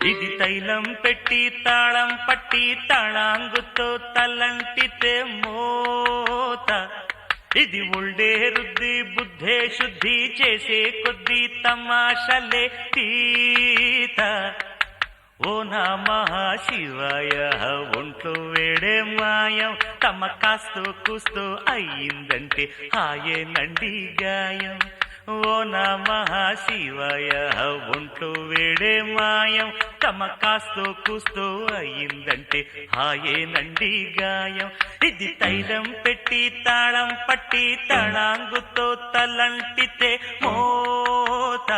ఇది తైలం పెట్టి తాళం పట్టి తాళాంగుతో తలంటితే మోత, ఇది ఒళ్ళే రుద్ది బుద్ధే శుద్ధి చేసే కొద్ది తమాషలే తీత. ఓ నమః శివాయ ఒంట్లో వేడే మాయం, తమ కాస్తో కూస్తో అయ్యిందంటే హాయేనండి గాయం. ఓ నమః శివాయ ఒంట్లో వేడే మాయం, తమ కాస్తో కూస్తో అయ్యిందంటే హాయేనండి గాయం. ఇది తైలం పెట్టి తాళం పట్టి తళాంగుతో తలంటితే మోత.